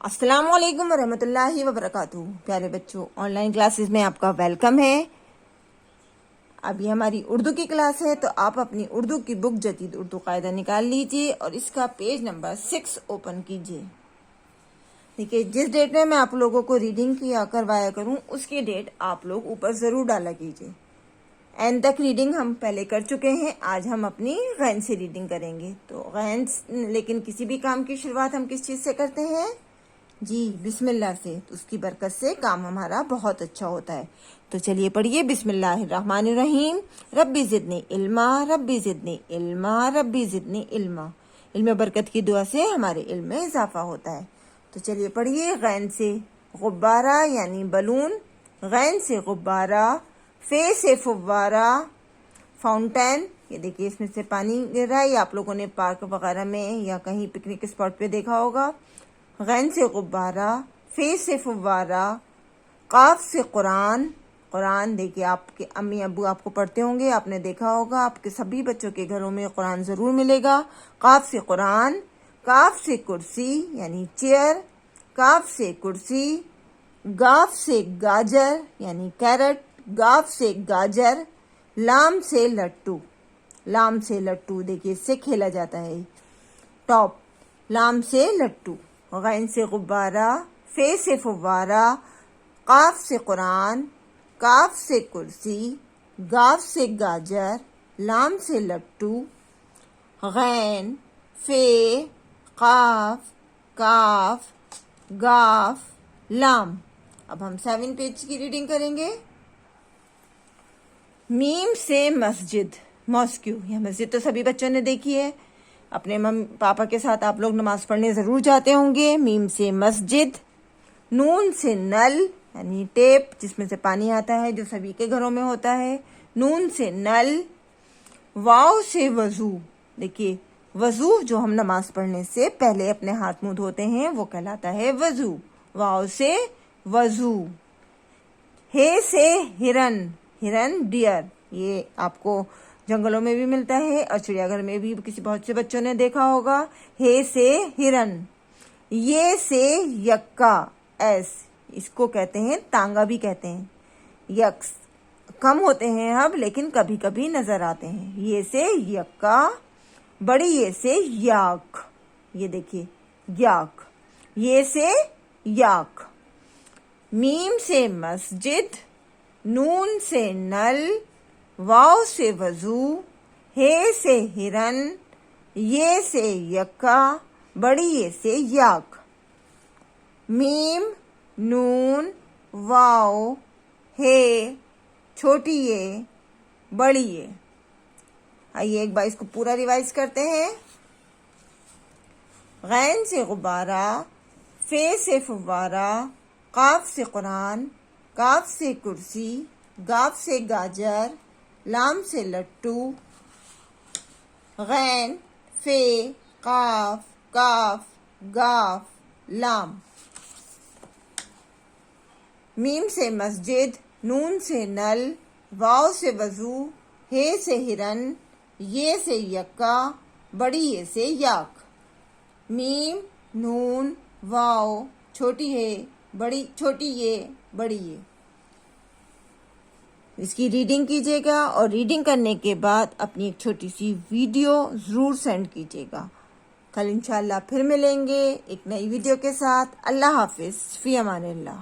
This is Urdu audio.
السلام علیکم ورحمۃ اللہ وبرکاتہ۔ پیارے بچوں، آن لائن کلاسز میں آپ کا ویلکم ہے۔ ابھی ہماری اردو کی کلاس ہے، تو آپ اپنی اردو کی بک جدید اردو قاعدہ نکال لیجئے اور اس کا پیج نمبر 6 اوپن کیجئے۔ دیکھیے، جس ڈیٹ میں آپ لوگوں کو ریڈنگ کیا کروایا کروں، اس کی ڈیٹ آپ لوگ اوپر ضرور ڈالا کیجئے۔ این تک ریڈنگ ہم پہلے کر چکے ہیں، آج ہم اپنی غین سے ریڈنگ کریں گے۔ تو غین، لیکن کسی بھی کام کی شروعات ہم کس چیز سے کرتے ہیں؟ جی، بسم اللہ سے۔ تو اس کی برکت سے کام ہمارا بہت اچھا ہوتا ہے۔ تو چلیے پڑھیے، بسم اللہ الرحمن الرحیم۔ ربی زدنی علما، ربی زدنی علما، ربی زدنی علما۔ علم برکت کی دعا سے ہمارے علم میں اضافہ ہوتا ہے۔ تو چلیے پڑھیے، غین سے غبارہ یعنی بلون، غین سے غبارہ، فے سے فوارہ، فاؤنٹین، یہ دیکھیے اس میں سے پانی گر رہا ہے، یہ آپ لوگوں نے پارک وغیرہ میں یا کہیں پکنک اسپاٹ پہ دیکھا ہوگا۔ غین سے غبارہ، فے سے فوارہ، قاف سے قرآن، قرآن دیکھیے آپ کے امی ابو آپ کو پڑھتے ہوں گے، آپ نے دیکھا ہوگا، آپ کے سبھی بچوں کے گھروں میں قرآن ضرور ملے گا۔ قاف سے قرآن، کاف سے کرسی یعنی چیئر، کاف سے کرسی، گاف سے گاجر یعنی کیرٹ، گاف سے گاجر، لام سے لٹو، لام سے لٹو دیکھیے اس سے کھیلا جاتا ہے، ٹاپ، لام سے لٹو۔ غین سے غبارہ، فے سے فوارہ، قاف سے قرآن، کاف سے کرسی، گاف سے گاجر، لام سے لٹو، غین، فے، قاف، کاف، گاف، لام۔ اب ہم 7 پیج کی ریڈنگ کریں گے۔ میم سے مسجد، ماسکیو، یہ مسجد تو سبھی بچوں نے دیکھی ہے، اپنے پاپا کے ساتھ آپ لوگ نماز پڑھنے ضرور جاتے ہوں گے۔ میم سے مسجد، نون سے نل یعنی ٹیپ جس میں سے پانی آتا ہے، جو سبھی کے گھروں میں ہوتا ہے، نون سے نل۔ واو سے وضو، دیکھیے وضو جو ہم نماز پڑھنے سے پہلے اپنے ہاتھ منہ دھوتے ہیں وہ کہلاتا ہے وضو، واو سے وضو۔ ہے سے ہرن، ہرن ڈیئر، یہ آپ کو جنگلوں میں بھی ملتا ہے اور چڑیا گھر میں بھی کسی بہت سے بچوں نے دیکھا ہوگا۔ ہے سے ہرن۔ یہ سے یکا، ایس، اس کو کہتے ہیں تانگا بھی کہتے ہیں، یکس، کم ہوتے ہیں اب لیکن کبھی کبھی نظر آتے ہیں۔ یہ سے یکا، بڑی یہ سے یاک، یہ دیکھیے یاک، یہ سے یاک۔ میم سے مسجد، نون سے نل، واو سے وضو، ہے سے ہرن، یہ سے یکا، بڑی یہ سے یاک۔ میم، نون، واو، ہے، چھوٹی یہ، بڑی یہ۔ آئیے ایک بار اس کو پورا ریوائز کرتے ہیں۔ غین سے غبارہ، فے سے فوارہ، قاف سے قرآن، کاف سے کرسی، گاف سے گاجر، لام سے لٹو، غین، فے، قاف، کاف، گاف، لام۔ میم سے مسجد، نون سے نل، واو سے وضو، ہے سے ہرن، یہ سے یکا، بڑی یہ سے یاک۔ میم، نون، واو، چھوٹی ہے، بڑی، چھوٹی یہ، بڑی یہ۔ اس کی ریڈنگ کیجیے گا اور ریڈنگ کرنے کے بعد اپنی ایک چھوٹی سی ویڈیو ضرور سینڈ کیجیے گا۔ کل انشاءاللہ پھر ملیں گے ایک نئی ویڈیو کے ساتھ۔ اللہ حافظ، فی امان اللہ۔